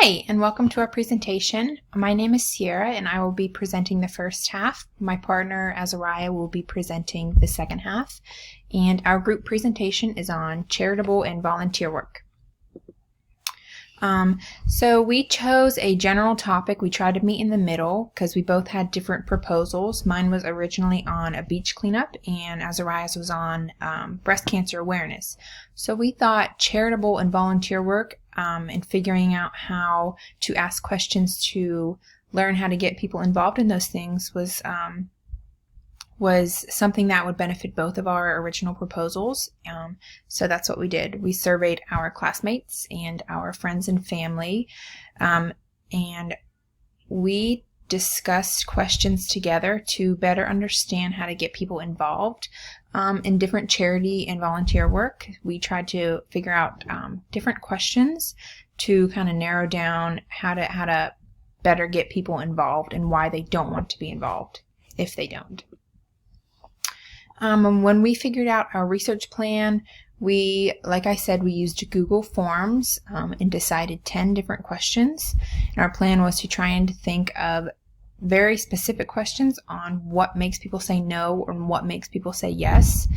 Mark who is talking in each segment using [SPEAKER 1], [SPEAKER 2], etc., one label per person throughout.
[SPEAKER 1] Hi, and welcome to our presentation. My name is Sierra, and I will be presenting the first half. My partner, Azariah, will be presenting the second half. And our group presentation is on charitable and volunteer work. So we chose a general topic. We tried to meet in the middle because we both had different proposals. Mine was originally on a beach cleanup, and Azariah's was on breast cancer awareness. So we thought charitable and volunteer work and figuring out how to ask questions to learn how to get people involved in those things was something that would benefit both of our original proposals. So that's what we did. We surveyed our classmates and our friends and family, and we discussed questions together to better understand how to get people involved in different charity and volunteer work. We tried to figure out different questions to kind of narrow down how to better get people involved and why they don't want to be involved if they don't. And when we figured out our research plan, like I said, we used Google Forms and decided 10 different questions. And our plan was to try and think of very specific questions on what makes people say no and what makes people say yes.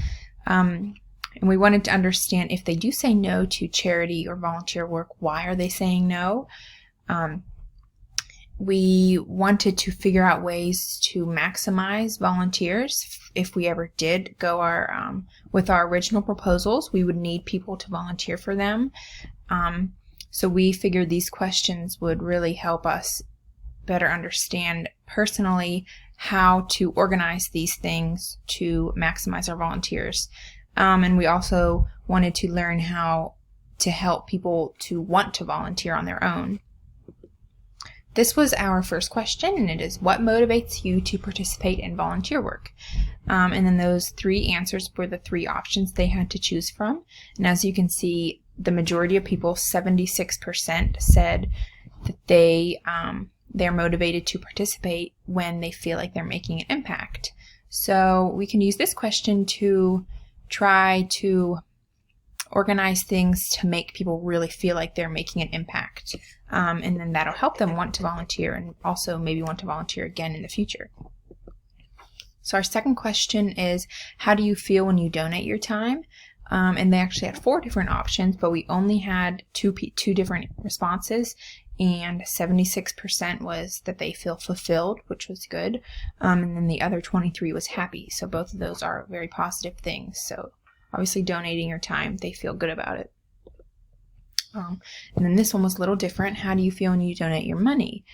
[SPEAKER 1] And we wanted to understand if they do say no to charity or volunteer work, why are they saying no? We wanted to figure out ways to maximize volunteers. If we ever did go with our original proposals, we would need people to volunteer for them. So we figured these questions would really help us better understand personally how to organize these things to maximize our volunteers. And we also wanted to learn how to help people to want to volunteer on their own. This was our first question, and it is, what motivates you to participate in volunteer work? And then those three answers were the three options they had to choose from. And as you can see, the majority of people, 76%, said that they're motivated to participate when they feel like they're making an impact. So we can use this question to try to organize things to make people really feel like they're making an impact. And then that'll help them want to volunteer and also maybe want to volunteer again in the future. So our second question is, how do you feel when you donate your time? And they actually had 4 different options, but we only had two different responses, and 76% was that they feel fulfilled, which was good, and then the other 23 was happy. So both of those are very positive things. So obviously donating your time, they feel good about it. And then this one was a little different. How do you feel when you donate your money?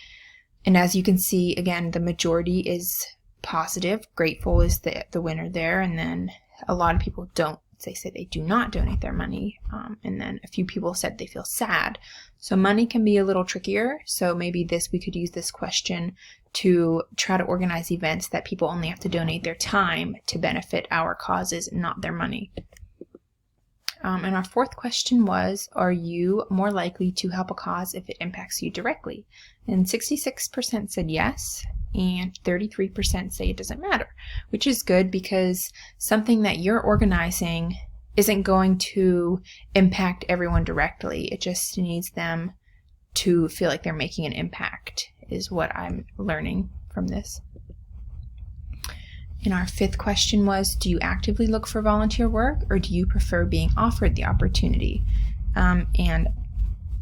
[SPEAKER 1] And as you can see, again, the majority is positive. Grateful is the winner there. And then a lot of people don't. They say they do not donate their money. And then a few people said they feel sad. So money can be a little trickier. So maybe we could use this question to try to organize events that people only have to donate their time to benefit our causes, not their money. And our fourth question was, are you more likely to help a cause if it impacts you directly? And 66% said yes, and 33% say it doesn't matter, which is good because something that you're organizing isn't going to impact everyone directly. It just needs them to feel like they're making an impact, is what I'm learning from this. And our fifth question was, do you actively look for volunteer work, or do you prefer being offered the opportunity? And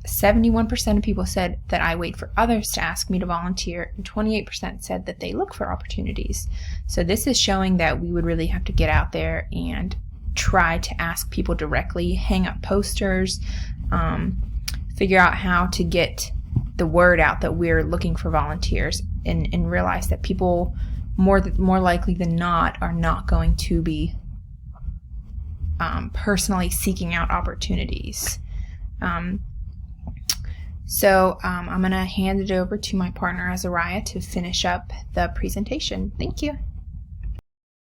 [SPEAKER 1] 71% of people said that I wait for others to ask me to volunteer, and 28% said that they look for opportunities. So this is showing that we would really have to get out there and try to ask people directly, hang up posters, figure out how to get the word out that we're looking for volunteers, and realize that people more likely than not are not going to be personally seeking out opportunities. So I'm going to hand it over to my partner Azariah to finish up the presentation. Thank you.